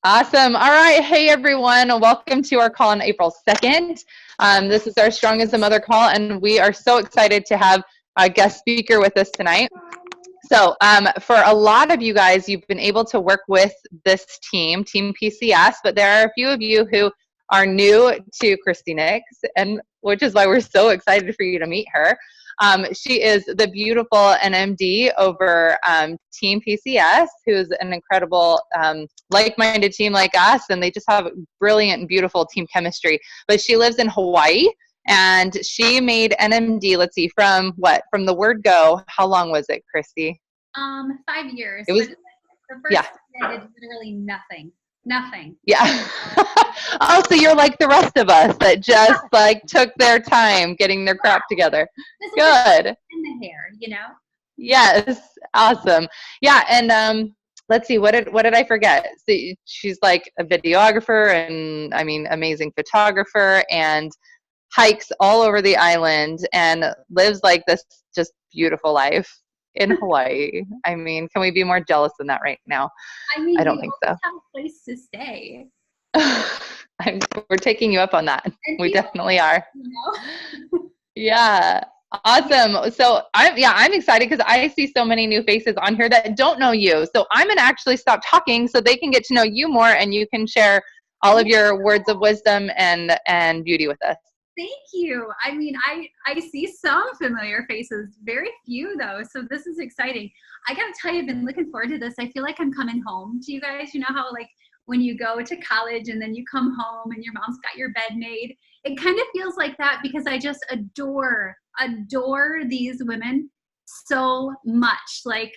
Awesome. All right. Hey, everyone. Welcome to our call on April 2nd. This is our Strong as a Mother call, and we are so excited to have a guest speaker with us tonight. So for a lot of you guys, you've been able to work with this team, Team PCS, but there are a few of you who are new to Christie Nix, and which is why we're so excited for you to meet her. She is the beautiful NMD over Team PCS, who's an incredible like-minded team like us, and they just have brilliant and beautiful team chemistry. But she lives in Hawaii, and she made NMD, let's see, from what? From the word go, how long was it, Christy? 5 years. It was, the first yeah. time I did literally nothing. Nothing. Yeah. Oh, so you're like the rest of us that just like took their time getting their crap together. Good. In the hair, you know? Yes. Awesome. Yeah. And let's see, what did I forget? See, she's like a videographer and I mean amazing photographer and hikes all over the island and lives like this just beautiful life in Hawaii. I mean, can we be more jealous than that right now? I mean, I don't think so. Have a place to stay. We're taking you up on that. And we definitely are. You know? Yeah. Awesome. So I'm excited because I see so many new faces on here that don't know you. So I'm going to actually stop talking so they can get to know you more and you can share all of your words of wisdom and beauty with us. Thank you. I mean, I see some familiar faces, very few though. So this is exciting. I got to tell you, I've been looking forward to this. I feel like I'm coming home to you guys. You know how like when you go to college and then you come home and your mom's got your bed made. It kind of feels like that because I just adore these women so much. Like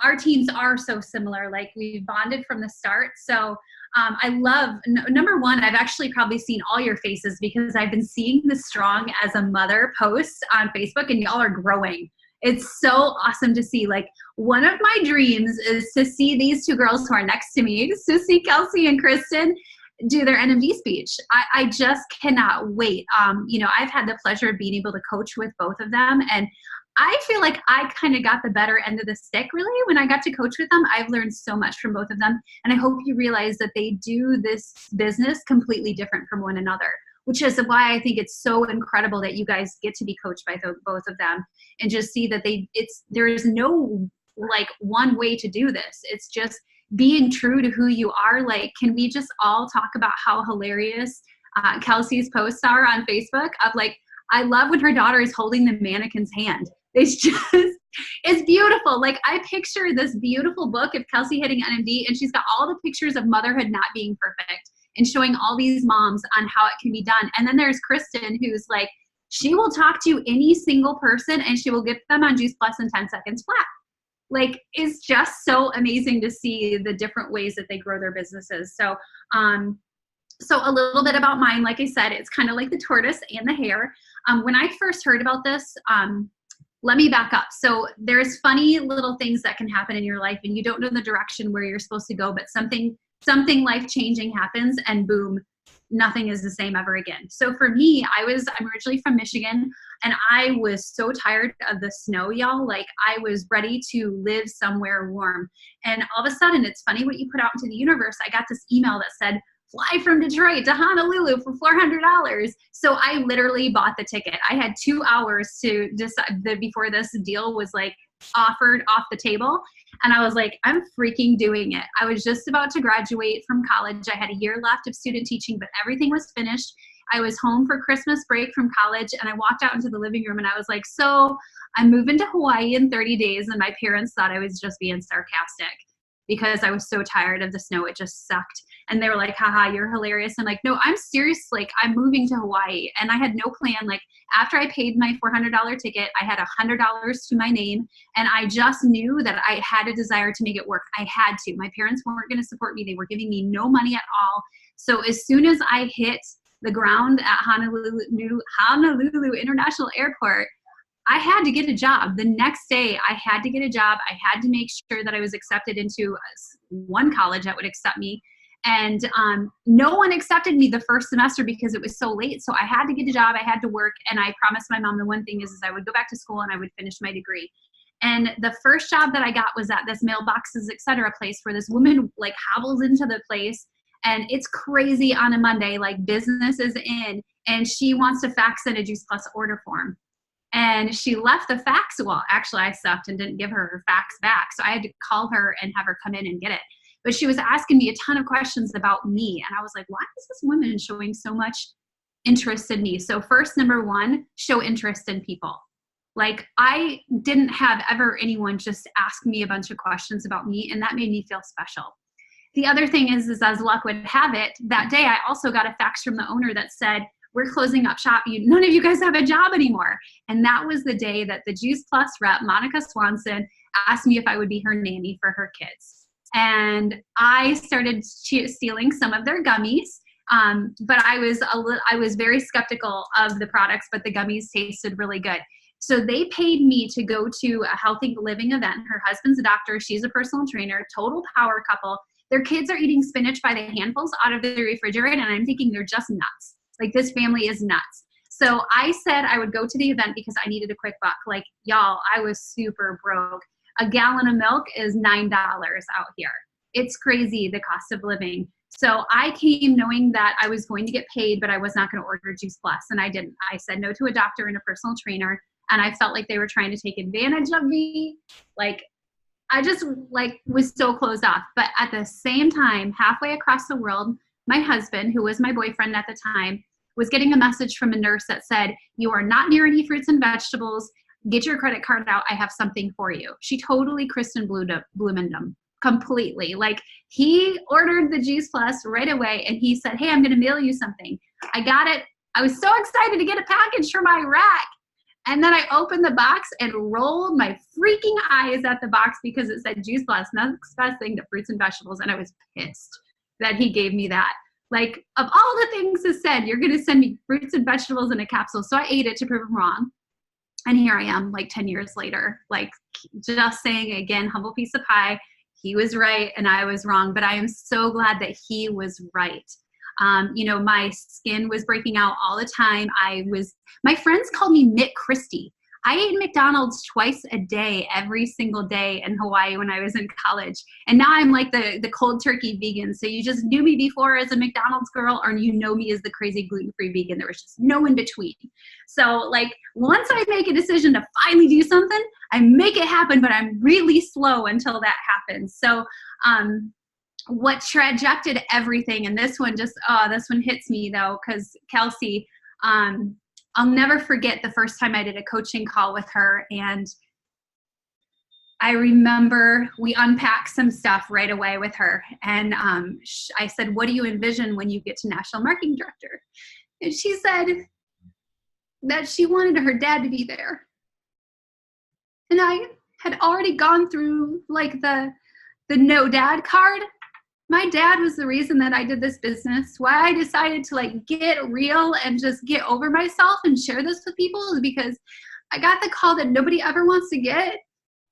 our teams are so similar. Like we bonded from the start. So I love, number one, I've actually probably seen all your faces because I've been seeing the Strong as a Mother posts on Facebook and y'all are growing. It's so awesome to see. Like one of my dreams is to see these two girls who are next to me, to see Kelsey and Kristen do their NMD speech. I just cannot wait. You know, I've had the pleasure of being able to coach with both of them. And I feel like I kind of got the better end of the stick, really, when I got to coach with them. I've learned so much from both of them. And I hope you realize that they do this business completely different from one another, which is why I think it's so incredible that you guys get to be coached by both of them and just see that there is no like one way to do this. It's just being true to who you are. Like, can we just all talk about how hilarious Kelsey's posts are on Facebook of like, I love when her daughter is holding the mannequin's hand. It's beautiful. Like I picture this beautiful book of Kelsey hitting NMD and she's got all the pictures of motherhood not being perfect and showing all these moms on how it can be done. And then there's Kristen who's like, she will talk to any single person and she will get them on Juice Plus in 10 seconds flat. Like it's just so amazing to see the different ways that they grow their businesses. So a little bit about mine, like I said, it's kind of like the tortoise and the hare. When I first heard about this, let me back up. So there's funny little things that can happen in your life and you don't know the direction where you're supposed to go, but something life-changing happens and boom, nothing is the same ever again. So for me, I'm originally from Michigan and I was so tired of the snow, y'all. Like I was ready to live somewhere warm. And all of a sudden, it's funny what you put out into the universe. I got this email that said, fly from Detroit to Honolulu for $400. So I literally bought the ticket. I had 2 hours to decide before this deal was like offered off the table. And I was like, I'm freaking doing it. I was just about to graduate from college. I had a year left of student teaching, but everything was finished. I was home for Christmas break from college and I walked out into the living room and I was like, so I'm moving to Hawaii in 30 days. And my parents thought I was just being sarcastic because I was so tired of the snow. It just sucked. And they were like, haha, you're hilarious. I'm like, no, I'm serious. Like I'm moving to Hawaii and I had no plan. Like after I paid my $400 ticket, I had $100 to my name. And I just knew that I had a desire to make it work. I had to. My parents weren't going to support me. They were giving me no money at all. So as soon as I hit the ground at Honolulu International Airport, I had to get a job. The next day, I had to get a job. I had to make sure that I was accepted into one college that would accept me. And no one accepted me the first semester because it was so late. So I had to get a job. I had to work. And I promised my mom the one thing is I would go back to school and I would finish my degree. And the first job that I got was at this mailboxes, et cetera, place where this woman like hobbles into the place and it's crazy on a Monday, like business is in, and she wants to fax in a Juice Plus order form. And she left the fax. Well, actually I sucked and didn't give her her fax back. So I had to call her and have her come in and get it. But she was asking me a ton of questions about me. And I was like, why is this woman showing so much interest in me? So first, number one, show interest in people. Like, I didn't have ever anyone just ask me a bunch of questions about me, and that made me feel special. The other thing is as luck would have it, that day I also got a fax from the owner that said, we're closing up shop. None of you guys have a job anymore. And that was the day that the Juice Plus rep, Monica Swanson, asked me if I would be her nanny for her kids. And I started stealing some of their gummies. But I was very skeptical of the products, but the gummies tasted really good. So they paid me to go to a healthy living event. Her husband's a doctor. She's a personal trainer, total power couple. Their kids are eating spinach by the handfuls out of the refrigerator, and I'm thinking they're just nuts. Like, this family is nuts. So I said I would go to the event because I needed a quick buck. Like, y'all, I was super broke. A gallon of milk is $9 out here. It's crazy, the cost of living. So I came knowing that I was going to get paid, but I was not going to order Juice Plus, and I didn't. I said no to a doctor and a personal trainer, and I felt like they were trying to take advantage of me. Like, I just was so closed off. But at the same time, halfway across the world, my husband, who was my boyfriend at the time, was getting a message from a nurse that said, you are not near any fruits and vegetables. Get your credit card out. I have something for you. She totally Kristen Blumenthal them completely. Like, he ordered the Juice Plus right away, and he said, hey, I'm going to mail you something. I got it. I was so excited to get a package from Iraq. And then I opened the box and rolled my freaking eyes at the box because it said Juice Plus, next best thing to fruits and vegetables. And I was pissed that he gave me that. Like, of all the things it said, you're going to send me fruits and vegetables in a capsule. So I ate it to prove him wrong. And here I am, like 10 years later, like, just saying again, humble piece of pie. He was right and I was wrong, but I am so glad that he was right. My skin was breaking out all the time. My friends called me Mick Christie. I ate McDonald's twice a day, every single day in Hawaii when I was in college. And now I'm like the cold turkey vegan. So you just knew me before as a McDonald's girl, or you know me as the crazy gluten-free vegan. There was just no in between. So like, once I make a decision to finally do something, I make it happen, but I'm really slow until that happens. So, what trajected everything, and this one hits me though, because Kelsey, I'll never forget the first time I did a coaching call with her, and I remember we unpacked some stuff right away with her, and I said, what do you envision when you get to National Marketing Director? And she said that she wanted her dad to be there. And I had already gone through like the no dad card. My dad was the reason that I did this business. Why I decided to like get real and just get over myself and share this with people is because I got the call that nobody ever wants to get.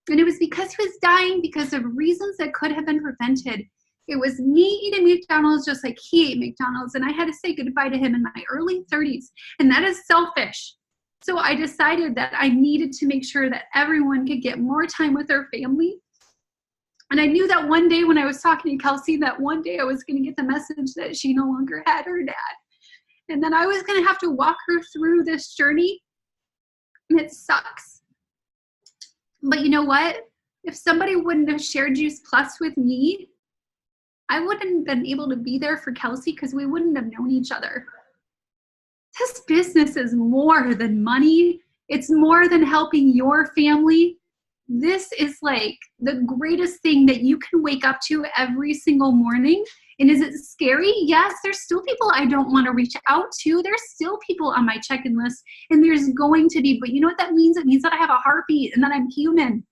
And it was because he was dying because of reasons that could have been prevented. It was me eating McDonald's just like he ate McDonald's. And I had to say goodbye to him in my early 30s. And that is selfish. So I decided that I needed to make sure that everyone could get more time with their family. And I knew that one day when I was talking to Kelsey, that one day I was going to get the message that she no longer had her dad. And then I was going to have to walk her through this journey. And it sucks. But you know what? If somebody wouldn't have shared Juice Plus with me, I wouldn't have been able to be there for Kelsey because we wouldn't have known each other. This business is more than money. It's more than helping your family. This is like the greatest thing that you can wake up to every single morning. And is it scary? Yes, there's still people I don't want to reach out to. There's still people on my check-in list, and there's going to be, but you know what that means? It means that I have a heartbeat and that I'm human.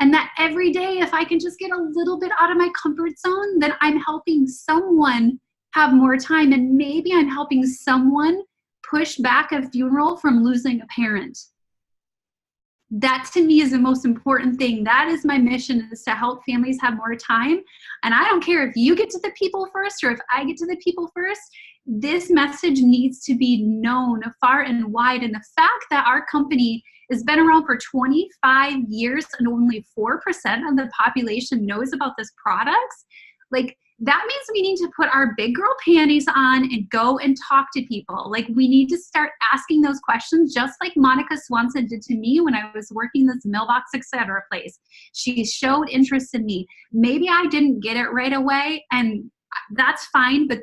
And that every day, if I can just get a little bit out of my comfort zone, then I'm helping someone have more time. And maybe I'm helping someone push back a funeral from losing a parent. That to me is the most important thing. That is my mission, is to help families have more time. And I don't care if you get to the people first or if I get to the people first. This message needs to be known far and wide. And the fact that our company has been around for 25 years and only 4% of the population knows about this product, like, that means we need to put our big girl panties on and go and talk to people. Like, we need to start asking those questions, just like Monica Swanson did to me when I was working this mailbox etc. place. She showed interest in me. Maybe I didn't get it right away, and that's fine, but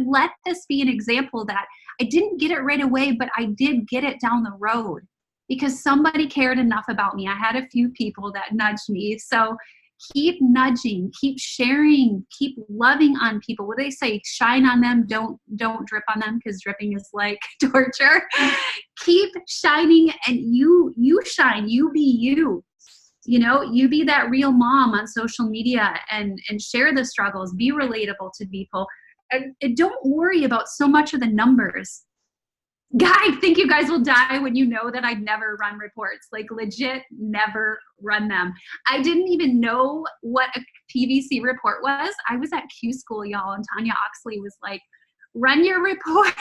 let this be an example that I didn't get it right away, but I did get it down the road because somebody cared enough about me. I had a few people that nudged me. So keep nudging, keep sharing, keep loving on people. What do they say? Shine on them, don't drip on them, because dripping is like torture. Keep shining, and you shine, you be you. You know, you be that real mom on social media and share the struggles, be relatable to people. And don't worry about so much of the numbers. I think you guys will die when you know that I'd never run reports, like legit never run them. I didn't even know what a PVC report was. I was at Q school, y'all, and Tanya Oxley was like, run your reports.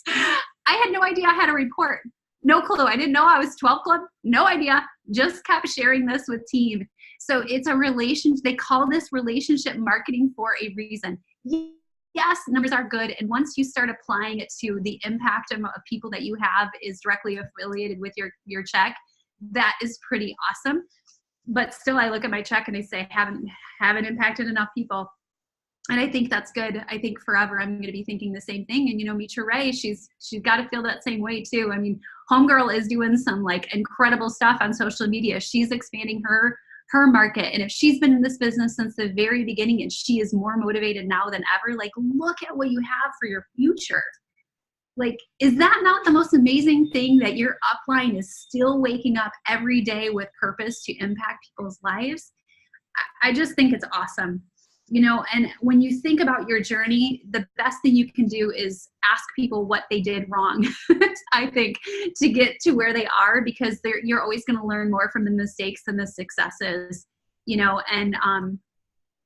I had no idea I had a report. No clue. I didn't know I was 12 Club. No idea. Just kept sharing this with team. So it's a relationship. They call this relationship marketing for a reason. Yes, numbers are good. And once you start applying it to the impact of people that you have is directly affiliated with your check, that is pretty awesome. But still, I look at my check and I say, haven't impacted enough people. And I think that's good. I think forever I'm going to be thinking the same thing. And, you know, Mitra Ray, she's got to feel that same way too. I mean, Homegirl is doing some like incredible stuff on social media. She's expanding her market. And if she's been in this business since the very beginning and she is more motivated now than ever, like, look at what you have for your future. Like, is that not the most amazing thing, that your upline is still waking up every day with purpose to impact people's lives? I just think it's awesome. You know, and when you think about your journey, the best thing you can do is ask people what they did wrong, I think, to get to where they are, because you're always going to learn more from the mistakes than the successes, you know. And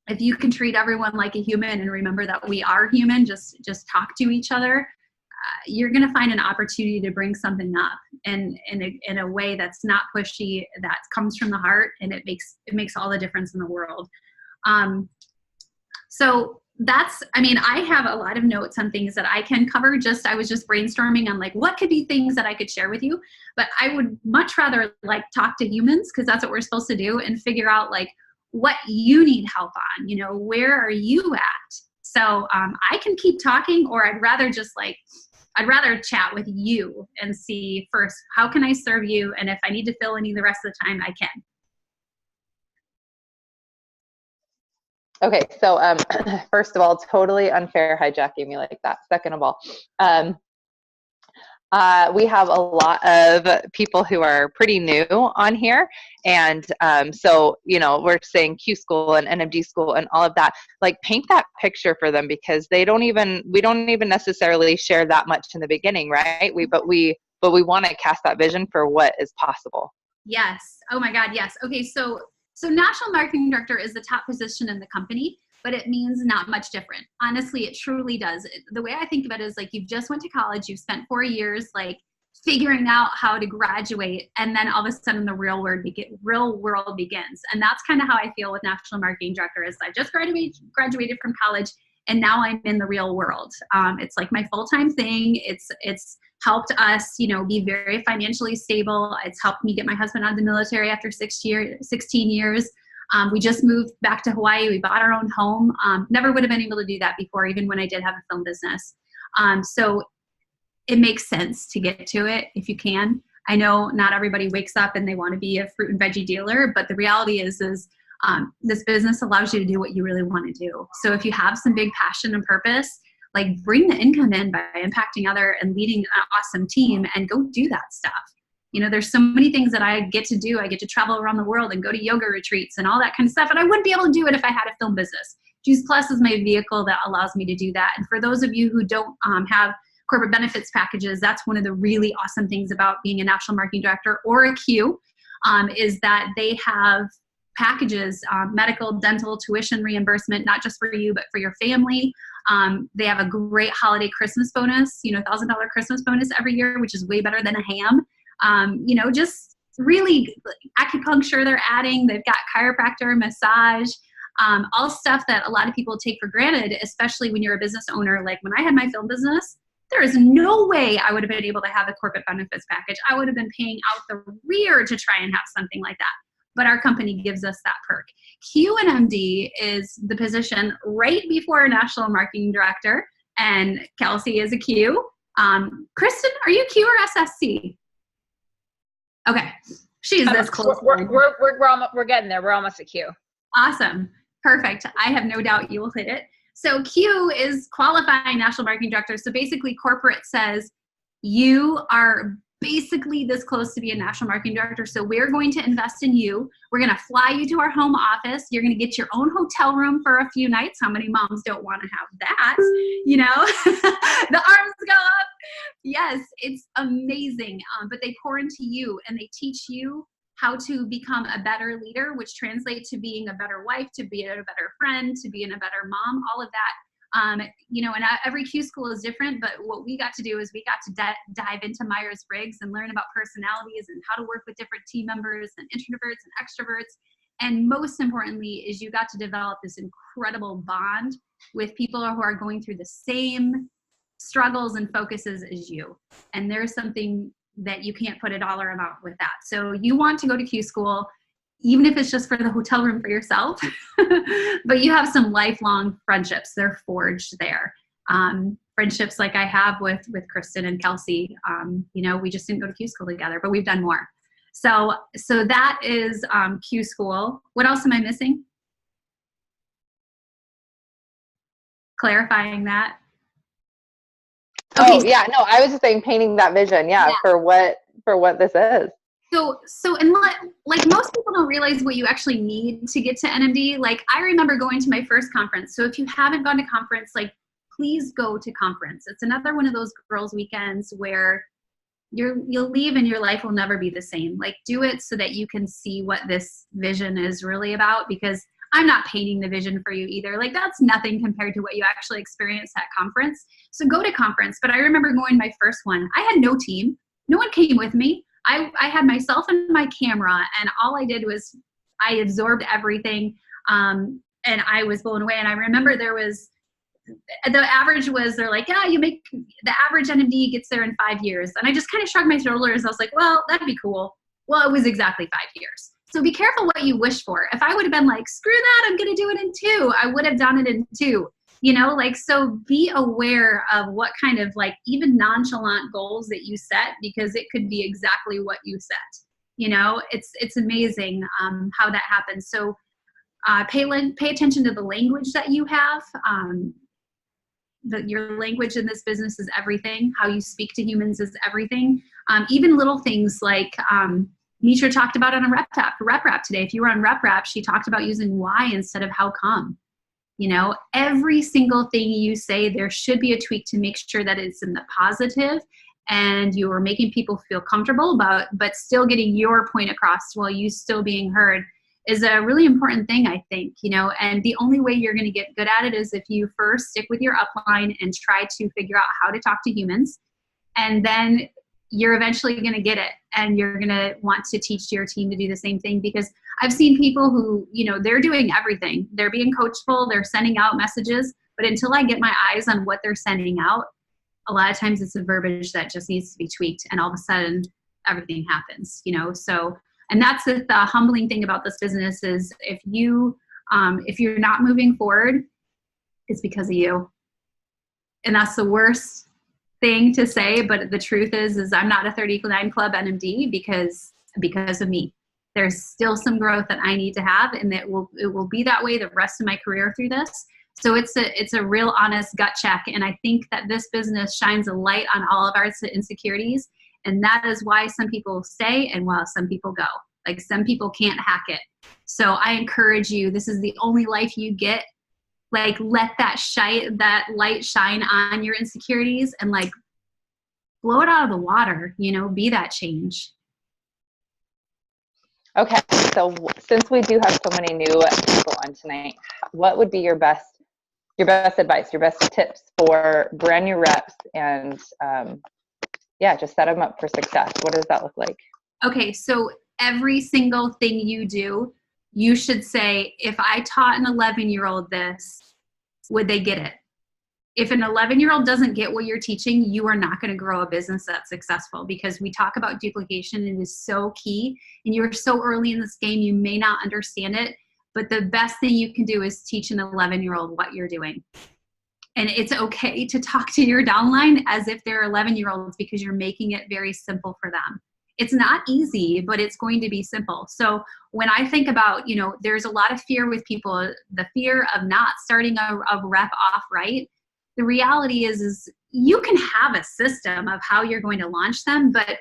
if you can treat everyone like a human and remember that we are human, just talk to each other, you're going to find an opportunity to bring something up in a way that's not pushy, that comes from the heart, and it makes all the difference in the world. So I have a lot of notes on things that I can cover. I was just brainstorming on like, what could be things that I could share with you, but I would much rather like talk to humans, because that's what we're supposed to do, and figure out like what you need help on, you know, where are you at? So I can keep talking, or I'd rather chat with you and see first, how can I serve you? And if I need to fill any the rest of the time, I can. Okay, so first of all, totally unfair hijacking me like that. Second of all, we have a lot of people who are pretty new on here. And so, you know, we're saying Q school and NMD school and all of that, like, paint that picture for them, because we don't even necessarily share that much in the beginning, right? But we want to cast that vision for what is possible. Yes. Oh my God. Yes. Okay. So National Marketing Director is the top position in the company, but it means not much different. Honestly, it truly does. The way I think of it is like, you've just went to college, you've spent 4 years like figuring out how to graduate, and then all of a sudden the real world begins. And that's kind of how I feel with National Marketing Director. Is I just graduated from college, and now I'm in the real world. It's like my full-time thing. It's helped us, you know, be very financially stable. It's helped me get my husband out of the military after 16 years. We just moved back to Hawaii. We bought our own home. Never would have been able to do that before, even when I did have a film business. So it makes sense to get to it if you can. I know not everybody wakes up and they want to be a fruit and veggie dealer, but the reality is this business allows you to do what you really want to do. So if you have some big passion and purpose, like, bring the income in by impacting other and leading an awesome team, and go do that stuff. You know, there's so many things that I get to do. I get to travel around the world and go to yoga retreats and all that kind of stuff. And I wouldn't be able to do it if I had a film business. Juice Plus is my vehicle that allows me to do that. And for those of you who don't have corporate benefits packages, that's one of the really awesome things about being a National Marketing Director or a Q, is that they have packages, medical, dental, tuition reimbursement, not just for you, but for your family. They have a great holiday Christmas bonus, you know, $1,000 Christmas bonus every year, which is way better than a ham. You know, just really acupuncture they're adding. They've got chiropractor, massage. all stuff that a lot of people take for granted, especially when you're a business owner. Like when I had my film business, there is no way I would have been able to have a corporate benefits package. I would have been paying out the rear to try and have something like that. But our company gives us that perk. QNMD is the position right before National Marketing Director, and Kelsey is a Q. Kristen, are you Q or SSC? Okay, she's this close. We're getting there. We're almost a Q. Awesome, perfect. I have no doubt you will hit it. So Q is qualifying National Marketing Director. So basically, corporate says you are basically this close to be a National Marketing Director. So we're going to invest in you. We're going to fly you to our home office. You're going to get your own hotel room for a few nights. How many moms don't want to have that? You know, the arms go up. Yes, it's amazing. But they pour into you and they teach you how to become a better leader, which translates to being a better wife, to being a better friend, to being a better mom, all of that. You know, and every Q school is different, but what we got to do is we got to dive into Myers-Briggs and learn about personalities and how to work with different team members and introverts and extroverts. And most importantly is you got to develop this incredible bond with people who are going through the same struggles and focuses as you. And there's something that you can't put a dollar amount with that. So you want to go to Q school, even if it's just for the hotel room for yourself, but you have some lifelong friendships. They're forged there. Friendships like I have with Kristen and Kelsey. You know, we just didn't go to Q school together, but we've done more. So that is Q school. What else am I missing? Clarifying that. Okay. Oh yeah, no, I was just saying painting that vision, yeah. for what this is. So and like most people don't realize what you actually need to get to NMD. Like I remember going to my first conference. So if you haven't gone to conference, like please go to conference. It's another one of those girls' weekends where you'll leave and your life will never be the same. Like do it so that you can see what this vision is really about, because I'm not painting the vision for you either. Like that's nothing compared to what you actually experience at conference. So go to conference. But I remember going my first one. I had no team. No one came with me. I had myself and my camera, and all I did was I absorbed everything, and I was blown away. And I remember there was, the average was, they're like, yeah, the average NMD gets there in 5 years. And I just kind of shrugged my shoulders. I was like, well, that'd be cool. Well, it was exactly 5 years. So be careful what you wish for. If I would have been like, screw that, I'm going to do it in 2, I would have done it in 2. You know, like, so be aware of what kind of like even nonchalant goals that you set, because it could be exactly what you set. You know, it's amazing how that happens. So pay attention to the language that you have. Your language in this business is everything. How you speak to humans is everything. Even little things like Mitra talked about on a rep rap today. If you were on rep rap, she talked about using why instead of how come. You know, every single thing you say, there should be a tweak to make sure that it's in the positive and you are making people feel comfortable about, but still getting your point across while you still being heard is a really important thing, I think, you know, and the only way you're going to get good at it is if you first stick with your upline and try to figure out how to talk to humans, and then you're eventually going to get it, and you're going to want to teach your team to do the same thing. Because I've seen people who, you know, they're doing everything. They're being coachful, they're sending out messages, but until I get my eyes on what they're sending out, a lot of times it's a verbiage that just needs to be tweaked, and all of a sudden everything happens, you know. So, and that's the humbling thing about this business is if you're not moving forward, it's because of you. And that's the worst thing to say, but the truth is I'm not a 39 Club NMD because of me. There's still some growth that I need to have, and it will be that way the rest of my career through this. So it's a real honest gut check, and I think that this business shines a light on all of our insecurities, and that is why some people stay and while some people go. Like some people can't hack it. So I encourage you, this is the only life you get. Like let that light shine on your insecurities and like blow it out of the water, you know, be that change. Okay, so since we do have so many new people on tonight, what would be your best advice, your best tips for brand new reps and just set them up for success? What does that look like? Okay, so every single thing you do, you should say, if I taught an 11-year-old this, would they get it? If an 11-year-old doesn't get what you're teaching, you are not going to grow a business that's successful, because we talk about duplication and it is so key, and you're so early in this game, you may not understand it, but the best thing you can do is teach an 11-year-old what you're doing. And it's okay to talk to your downline as if they're 11-year-olds, because you're making it very simple for them. It's not easy, but it's going to be simple. So when I think about, there's a lot of fear with people, the fear of not starting a rep off right. The reality is you can have a system of how you're going to launch them, but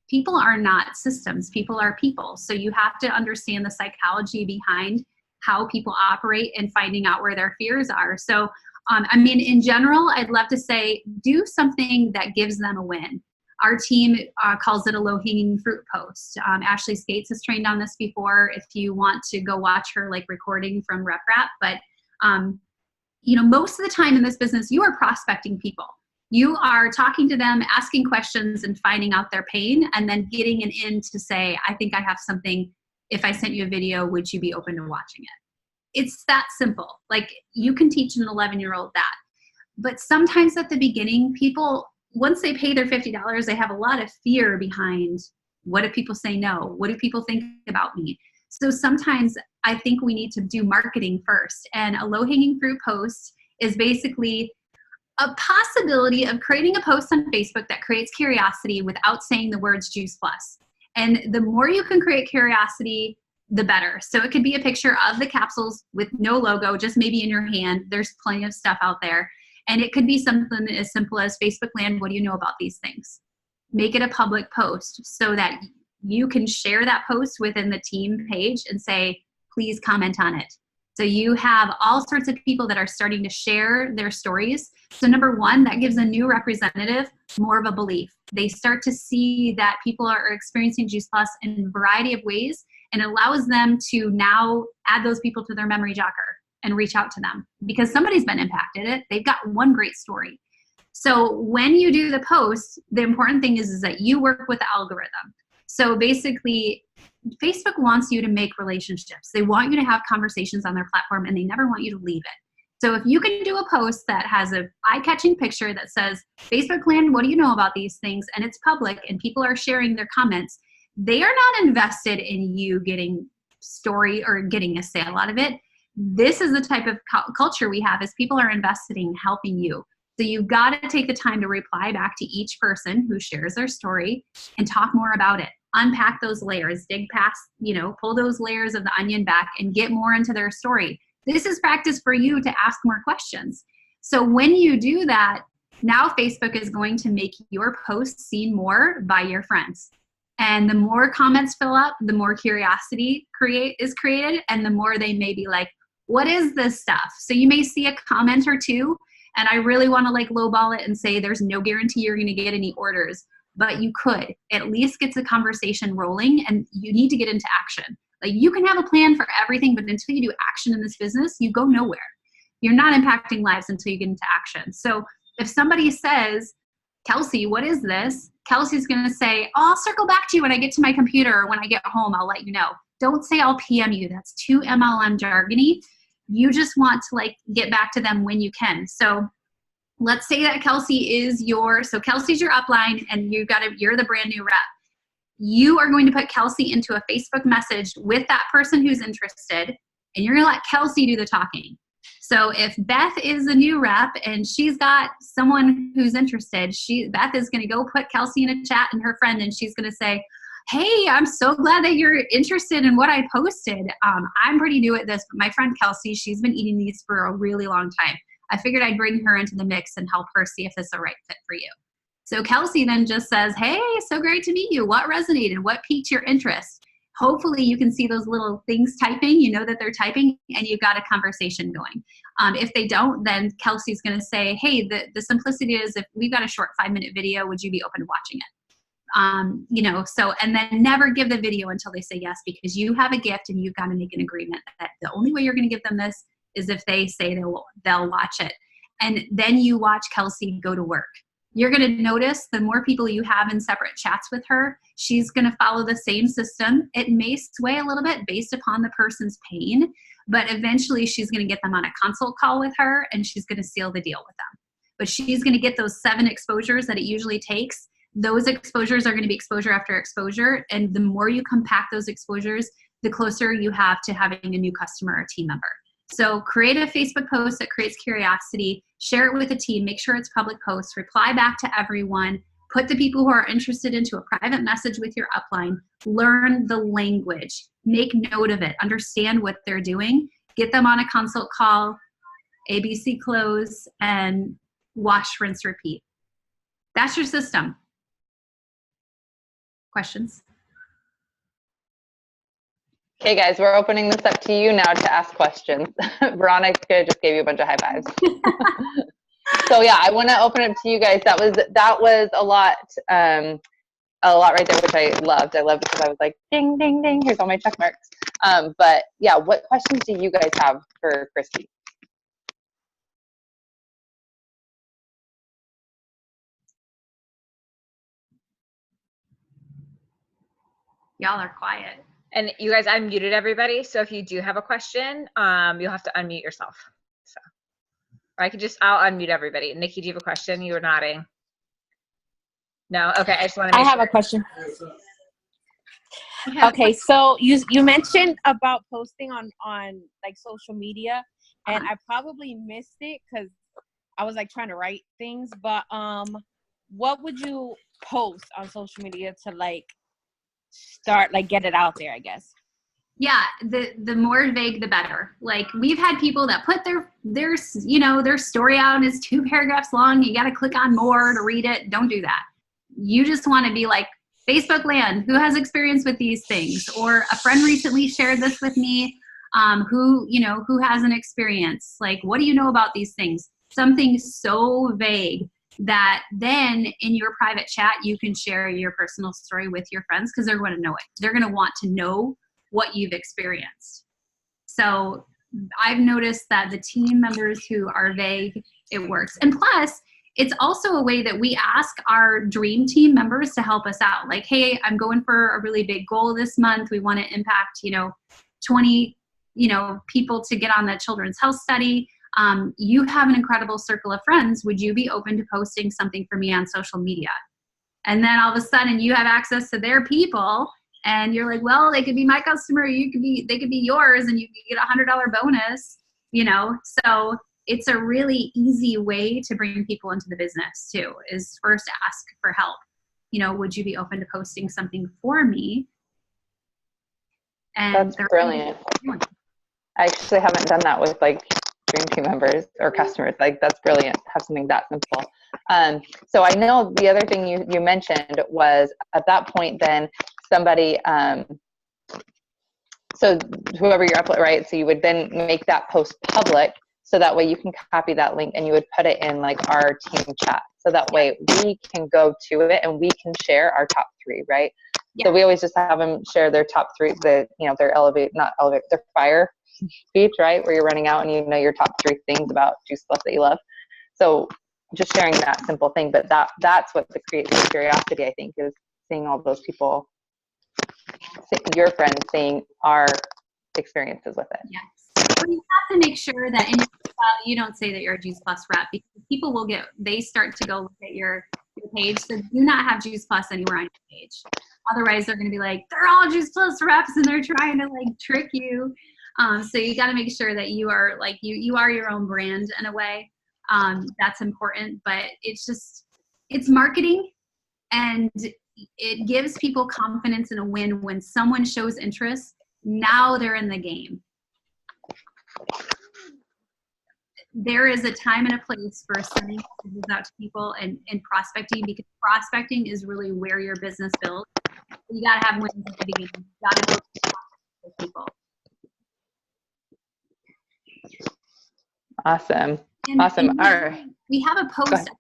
people are not systems. People are people. So you have to understand the psychology behind how people operate and finding out where their fears are. So, in general, I'd love to say, do something that gives them a win. Our team calls it a low-hanging fruit post. Ashley Skates has trained on this before, if you want to go watch her recording from RepRap. But most of the time in this business, you are prospecting people. You are talking to them, asking questions and finding out their pain, and then getting an in to say, I think I have something. If I sent you a video, would you be open to watching it? It's that simple. You can teach an 11-year-old that. But sometimes at the beginning, people, once they pay their $50, they have a lot of fear behind, what if people say no? What do people think about me? So sometimes I think we need to do marketing first. And a low-hanging fruit post is basically a possibility of creating a post on Facebook that creates curiosity without saying the words Juice Plus. And the more you can create curiosity, the better. So it could be a picture of the capsules with no logo, just maybe in your hand. There's plenty of stuff out there. And it could be something as simple as, Facebook land, what do you know about these things? Make it a public post so that you can share that post within the team page and say, please comment on it. So you have all sorts of people that are starting to share their stories. So number one, that gives a new representative more of a belief. They start to see that people are experiencing Juice Plus in a variety of ways, and it allows them to now add those people to their memory jogger and reach out to them, because somebody's been impacted. They've got one great story. So when you do the post, the important thing is that you work with the algorithm. So basically, Facebook wants you to make relationships. They want you to have conversations on their platform, and they never want you to leave it. So if you can do a post that has an eye-catching picture that says, Facebook land, what do you know about these things? And it's public and people are sharing their comments, they are not invested in you getting story or getting a sale out of it. This is the type of culture we have, is people are invested in helping you. So you've got to take the time to reply back to each person who shares their story and talk more about it. Unpack those layers, dig past, pull those layers of the onion back and get more into their story. This is practice for you to ask more questions. So when you do that, now Facebook is going to make your post seen more by your friends. And the more comments fill up, the more curiosity is created, and the more they may be like, what is this stuff? So you may see a comment or two, and I really want to lowball it and say there's no guarantee you're going to get any orders, but you could at least get the conversation rolling, and you need to get into action. You can have a plan for everything, but until you do action in this business, you go nowhere. You're not impacting lives until you get into action. So if somebody says, Kelsey, what is this? Kelsey's going to say, oh, I'll circle back to you when I get to my computer, or when I get home, I'll let you know. Don't say I'll PM you. That's too MLM jargony. You just want to get back to them when you can. So let's say that Kelsey's your upline, and you're the brand new rep. You are going to put Kelsey into a Facebook message with that person who's interested, and you're going to let Kelsey do the talking. So if Beth is a new rep and she's got someone who's interested, Beth is going to go put Kelsey in a chat and her friend, and she's going to say, hey, I'm so glad that you're interested in what I posted. I'm pretty new at this, but my friend Kelsey, she's been eating these for a really long time. I figured I'd bring her into the mix and help her see if this is the right fit for you. So Kelsey then just says, hey, so great to meet you. What resonated? What piqued your interest? Hopefully you can see those little things typing, that they're typing, and you've got a conversation going. If they don't, then Kelsey's going to say, hey, the simplicity is, if we've got a short 5-minute video, would you be open to watching it? And then never give the video until they say yes, because you have a gift and you've got to make an agreement that the only way you're going to give them this is if they say they'll watch it. And then you watch Kelsey go to work. You're going to notice the more people you have in separate chats with her, she's going to follow the same system. It may sway a little bit based upon the person's pain, but eventually she's going to get them on a consult call with her and she's going to seal the deal with them. But she's going to get those 7 exposures that it usually takes. Those exposures are going to be exposure after exposure. And the more you compact those exposures, the closer you have to having a new customer or team member. So create a Facebook post that creates curiosity, share it with a team, make sure it's public post, reply back to everyone, put the people who are interested into a private message with your upline, learn the language, make note of it, understand what they're doing, get them on a consult call, ABC close, and wash, rinse, repeat. That's your system. Questions? Okay, guys, we're opening this up to you now to ask questions. Veronica just gave you a bunch of high fives. So yeah, I want to open it to you guys. That was a lot right there, which I loved. I loved it because I was like, ding, ding, ding. Here's all my check marks. But yeah, what questions do you guys have for Christie? Y'all are quiet. And you guys, I muted everybody. So if you do have a question, you'll have to unmute yourself. So, or I'll unmute everybody. Nikki, do you have a question? You were nodding. No? Okay, I just want to make I have sure. a question. Okay, so you mentioned about posting on like social media, and I probably missed it because I was like trying to write things, but what would you post on social media to like start, like get it out there, I guess? Yeah, the more vague, the better. Like we've had people that put their story out and it's 2 paragraphs long. You got to click on more to read it. Don't do that. You just want to be like, Facebook land, who has experience with these things? Or a friend recently shared this with me, who has an experience? Like, what do you know about these things? Something so vague that then in your private chat, you can share your personal story with your friends because they're going to know it. They're going to want to know what you've experienced. So I've noticed that the team members who are vague, it works. And plus, it's also a way that we ask our dream team members to help us out. Like, hey, I'm going for a really big goal this month. We want to impact, 20, people to get on the children's health study. You have an incredible circle of friends. Would you be open to posting something for me on social media? And then all of a sudden you have access to their people and you're like, well, they could be my customer. They could be yours and you could get a $100 bonus, So it's a really easy way to bring people into the business too, is first ask for help. Would you be open to posting something for me? And that's brilliant. I actually haven't done that with like dream team members or customers. Like that's brilliant. Have something that simple. So I know the other thing you mentioned was at that point, then somebody, so whoever you're upload, right? So you would then make that post public. So that way you can copy that link and you would put it in like our team chat. So that way we can go to it and we can share our top 3, right? Yeah. So we always just have them share their top 3, their their fire speech, right? Where you're running out and your top 3 things about Juice Plus that you love. So just sharing that simple thing, but that's what creates the curiosity, I think, is seeing all those people, your friends, seeing our experiences with it. Yes. Well, you have to make sure that in your profile, you don't say that you're a Juice Plus rep because people they start to go look at your page. So do not have Juice Plus anywhere on your page. Otherwise, they're going to be like, they're all Juice Plus reps and they're trying to like trick you. So you got to make sure that you are like, you are your own brand in a way. That's important, but it's marketing and it gives people confidence in a win when someone shows interest. Now they're in the game. There is a time and a place for sending messages out to people and prospecting, because prospecting is really where your business builds. You got to have wins at the beginning. You got to build with people. Awesome. And All right. We have a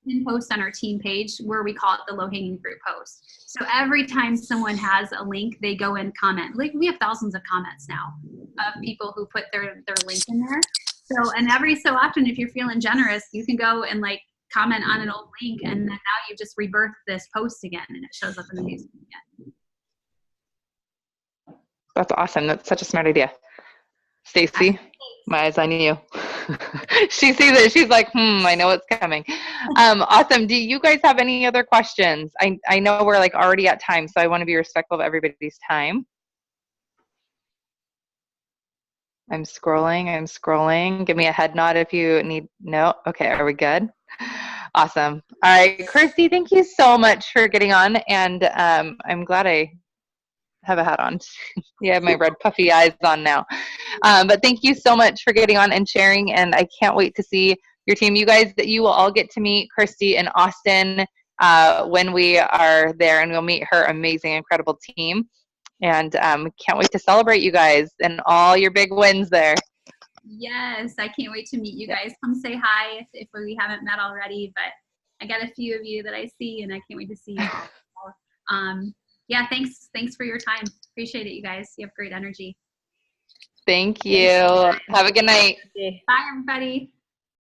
pin post on our team page where we call it the low-hanging fruit post. So every time someone has a link, they go and comment. Like we have thousands of comments now of people who put their link in there. So, and every so often, if you're feeling generous, you can go and like comment on an old link, and then now you just rebirth this post again, and it shows up in the news again. That's awesome. That's such a smart idea. Stacy, my eyes on you. She sees it. She's like, I know what's coming. Awesome. Do you guys have any other questions? I know we're like already at time, so I want to be respectful of everybody's time. I'm scrolling. Give me a head nod if you need. No? Okay, are we good? Awesome. All right, Christy, thank you so much for getting on, and I'm glad I have a hat on. Yeah, I have my red puffy eyes on now. But thank you so much for getting on and sharing, and I can't wait to see your team. You guys, that you will all get to meet Christy in Austin when we are there, and we'll meet her amazing, incredible team. And can't wait to celebrate you guys and all your big wins there. Yes, I can't wait to meet you guys. Come say hi if we haven't met already, but I got a few of you that I see, and I can't wait to see you all. Yeah, thanks for your time. Appreciate it, you guys. You have great energy. Thank you. Have a good night. Bye, everybody.